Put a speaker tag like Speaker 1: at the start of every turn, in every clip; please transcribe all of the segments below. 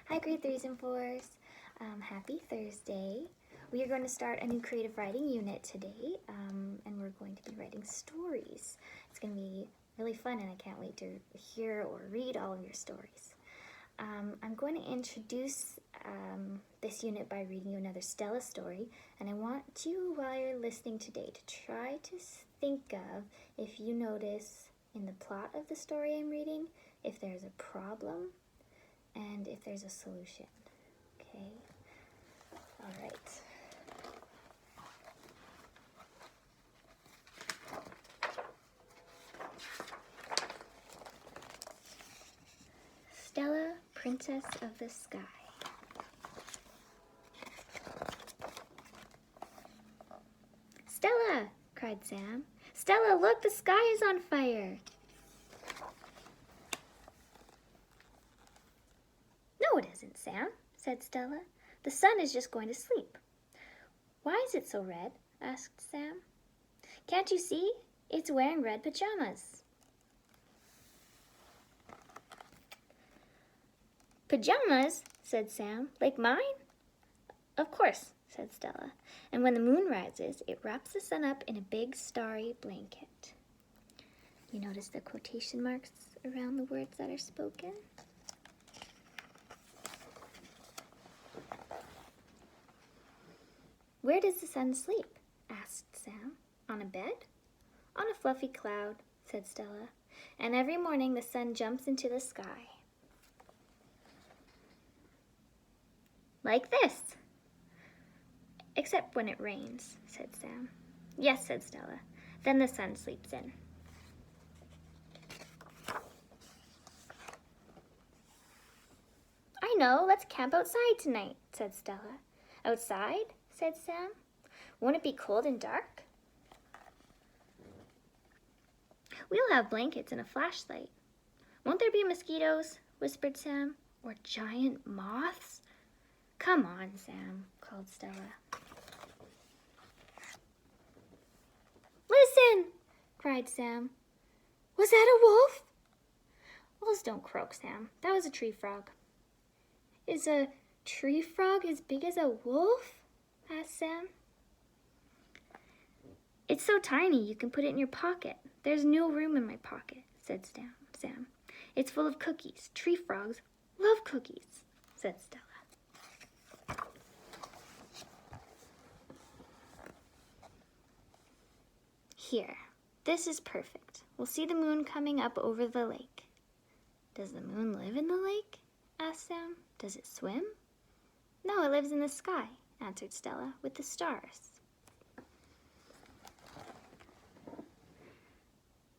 Speaker 1: Hi grade 3s and 4s. Happy Thursday. We are going to start a new creative writing unit today, and we're going to be writing stories. It's going to be really fun, and I can't wait to hear or read all of your stories. I'm going to introduce this unit by reading you another Stella story, and I want you, while you're listening today, to try to think of if you notice in the plot of the story I'm reading, if there's a problem, and if there's a solution. Okay? All right. Stella, Princess of the Sky. Stella, cried Sam. Stella, look, the sky is on fire. No, it isn't, Sam, said Stella. The sun is just going to sleep. Why is it so red? Asked Sam. Can't you see? It's wearing red pajamas. Pajamas? Said Sam. Like mine? Of course, said Stella. And when the moon rises, it wraps the sun up in a big starry blanket. You notice the quotation marks around the words that are spoken? Where does the sun sleep? Asked Sam. On a bed? On a fluffy cloud, said Stella. And every morning the sun jumps into the sky. Like this. Except when it rains, said Sam. Yes, said Stella. Then the sun sleeps in. I know, let's camp outside tonight, said Stella. Outside? Said Sam. Won't it be cold and dark? We'll have blankets and a flashlight. Won't there be mosquitoes? Whispered Sam. Or giant moths? Come on, Sam, called Stella. Listen, cried Sam. Was that a wolf? Wolves don't croak, Sam. That was a tree frog. Is a tree frog as big as a wolf? Asked Sam. It's so tiny you can put it in your pocket. There's no room in my pocket, said Sam. It's full of cookies. Tree frogs love cookies, said Stella. Here, this is perfect. We'll see the moon coming up over the lake. Does the moon live in the lake? Asked Sam. Does it swim? No, it lives in the sky, answered Stella, with the stars.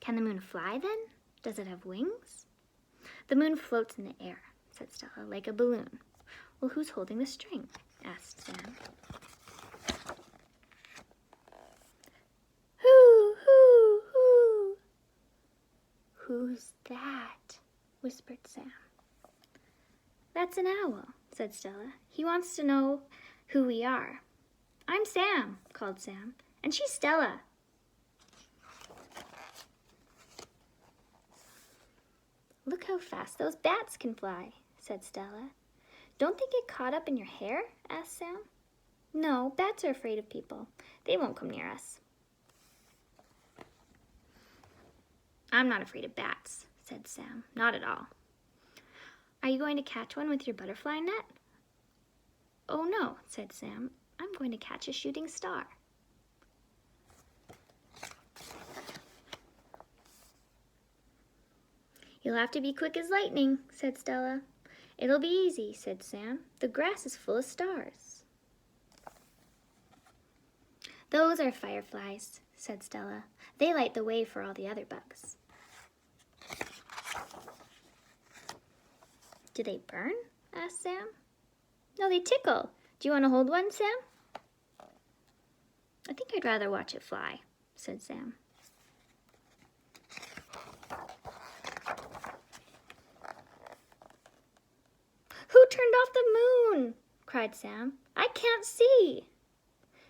Speaker 1: Can the moon fly then? Does it have wings? The moon floats in the air, said Stella, like a balloon. Well, who's holding the string? Asked Sam. Hoo! Who's that? Whispered Sam. That's an owl, said Stella. He wants to know who we are. I'm Sam, called Sam, and she's Stella. Look how fast those bats can fly, said Stella. Don't they get caught up in your hair? Asked Sam. No, bats are afraid of people. They won't come near us. I'm not afraid of bats, said Sam. Not at all. Are you going to catch one with your butterfly net? Oh no, said Sam. I'm going to catch a shooting star. You'll have to be quick as lightning, said Stella. It'll be easy, said Sam. The grass is full of stars. Those are fireflies, said Stella. They light the way for all the other bugs. Do they burn? Asked Sam. No, they tickle. Do you want to hold one, Sam? I think I'd rather watch it fly, said Sam. Who turned off the moon? Cried Sam. I can't see.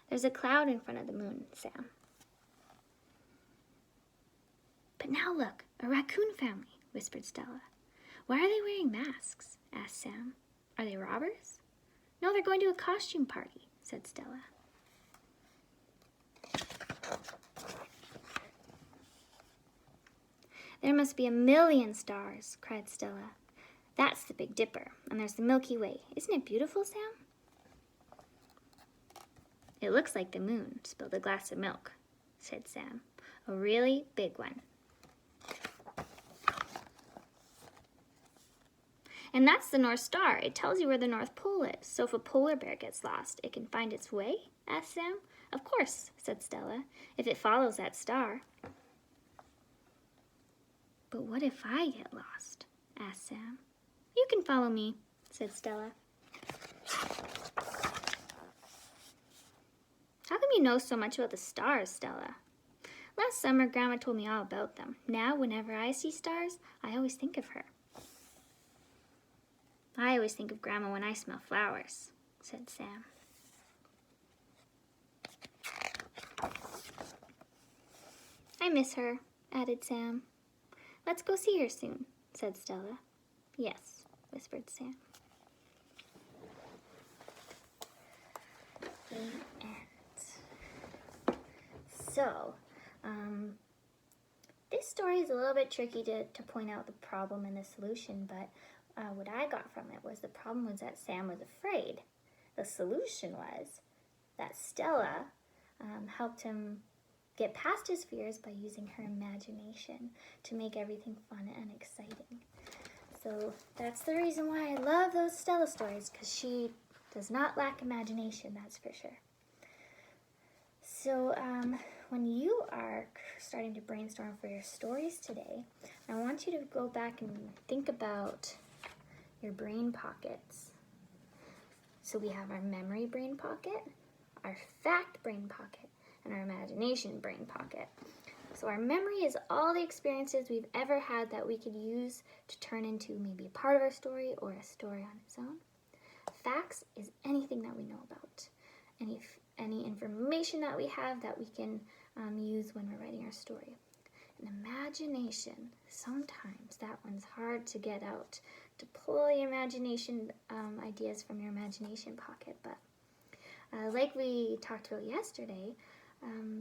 Speaker 1: There's a cloud in front of the moon, Sam. But now look, a raccoon family, whispered Stella. Why are they wearing masks? Asked Sam. Are they robbers? No, they're going to a costume party, said Stella. There must be 1,000,000 stars, cried Stella. That's the Big Dipper, and there's the Milky Way. Isn't it beautiful, Sam? It looks like the moon spilled a glass of milk, said Sam. A really big one. And that's the North Star. It tells you where the North Pole is. So if a polar bear gets lost, it can find its way? Asked Sam. Of course, said Stella, if it follows that star. But what if I get lost? Asked Sam. You can follow me, said Stella. How come you know so much about the stars, Stella? Last summer, Grandma told me all about them. Now, whenever I see stars, I always think of her. I always think of Grandma when I smell flowers, said Sam. I miss her, added Sam. Let's go see her soon, said Stella. Yes, whispered Sam. The end. So, this story is a little bit tricky to point out the problem and the solution, but what I got from it was the problem was that Sam was afraid. The solution was that Stella helped him get past his fears by using her imagination to make everything fun and exciting. So that's the reason why I love those Stella stories, because she does not lack imagination, that's for sure. So when you are starting to brainstorm for your stories today, I want you to go back and think about your brain pockets. So we have our memory brain pocket, our fact brain pocket, and our imagination brain pocket. So our memory is all the experiences we've ever had that we could use to turn into maybe a part of our story or a story on its own. Facts is anything that we know about, any information that we have that we can use when we're writing our story. And imagination, sometimes that one's hard to get out, to pull your imagination ideas from your imagination pocket. But like we talked about yesterday,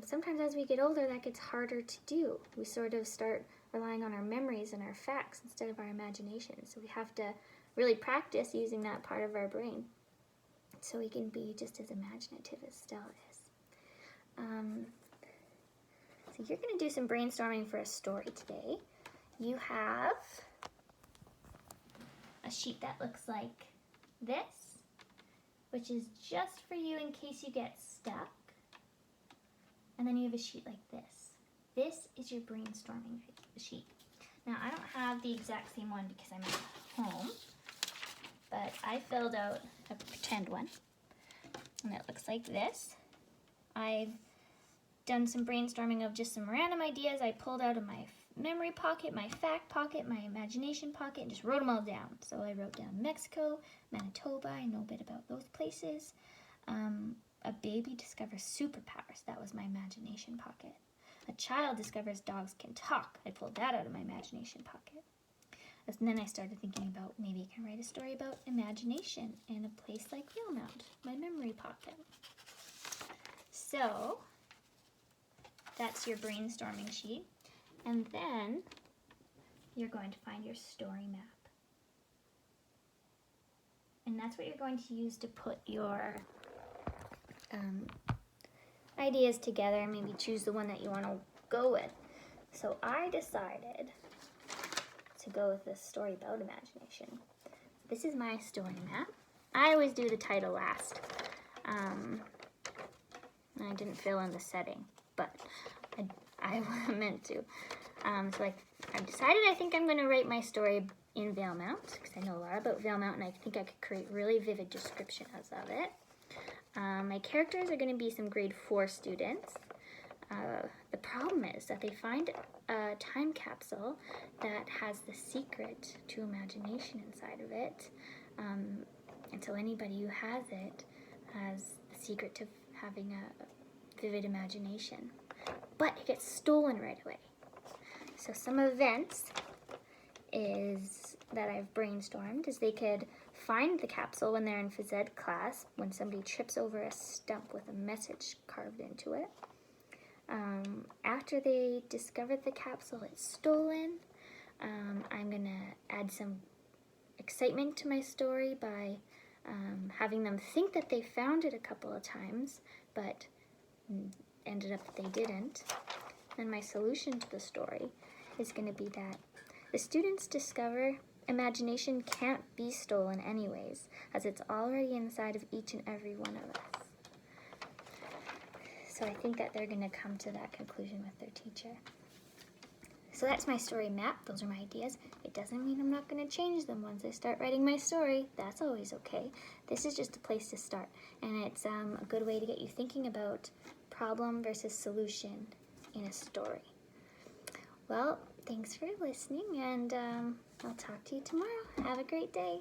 Speaker 1: sometimes as we get older, that gets harder to do. We sort of start relying on our memories and our facts instead of our imagination. So we have to really practice using that part of our brain so we can be just as imaginative as Stella is. So you're going to do some brainstorming for a story today. You have a sheet that looks like this, which is just for you in case you get stuck. And then you have a sheet like this. This is your brainstorming sheet. Now, I don't have the exact same one because I'm at home, but I filled out a pretend one, and it looks like this. I've done some brainstorming of just some random ideas I pulled out of my memory pocket, my fact pocket, my imagination pocket, and just wrote them all down. So I wrote down Mexico, Manitoba, I know a bit about those places. A baby discovers superpowers, that was my imagination pocket. A child discovers dogs can talk, I pulled that out of my imagination pocket. And then I started thinking about maybe I can write a story about imagination in a place like Valemount, my memory pocket. So that's your brainstorming sheet. And then you're going to find your story map. And that's what you're going to use to put your ideas together, maybe choose the one that you want to go with. So I decided to go with this story about imagination. This is my story map. I always do the title last. I didn't fill in the setting, but I meant to. So I've decided I think I'm going to write my story in Valemount, because I know a lot about Valemount, and I think I could create really vivid descriptions of it. My characters are going to be some grade 4 students. The problem is that they find a time capsule that has the secret to imagination inside of it. And so anybody who has it has the secret to having a vivid imagination. But it gets stolen right away. So some events that I've brainstormed is they could find the capsule when they're in phys ed class, when somebody trips over a stump with a message carved into it. After they discover the capsule is stolen, I'm going to add some excitement to my story by having them think that they found it a couple of times, but ended up that they didn't. And my solution to the story is going to be that the students discover imagination can't be stolen anyways, as it's already inside of each and every one of us. So I think that they're going to come to that conclusion with their teacher. So that's my story map. Those are my ideas. It doesn't mean I'm not going to change them once I start writing my story. That's always okay. This is just a place to start. And it's a good way to get you thinking about problem versus solution in a story. Well, thanks for listening, and I'll talk to you tomorrow. Have a great day.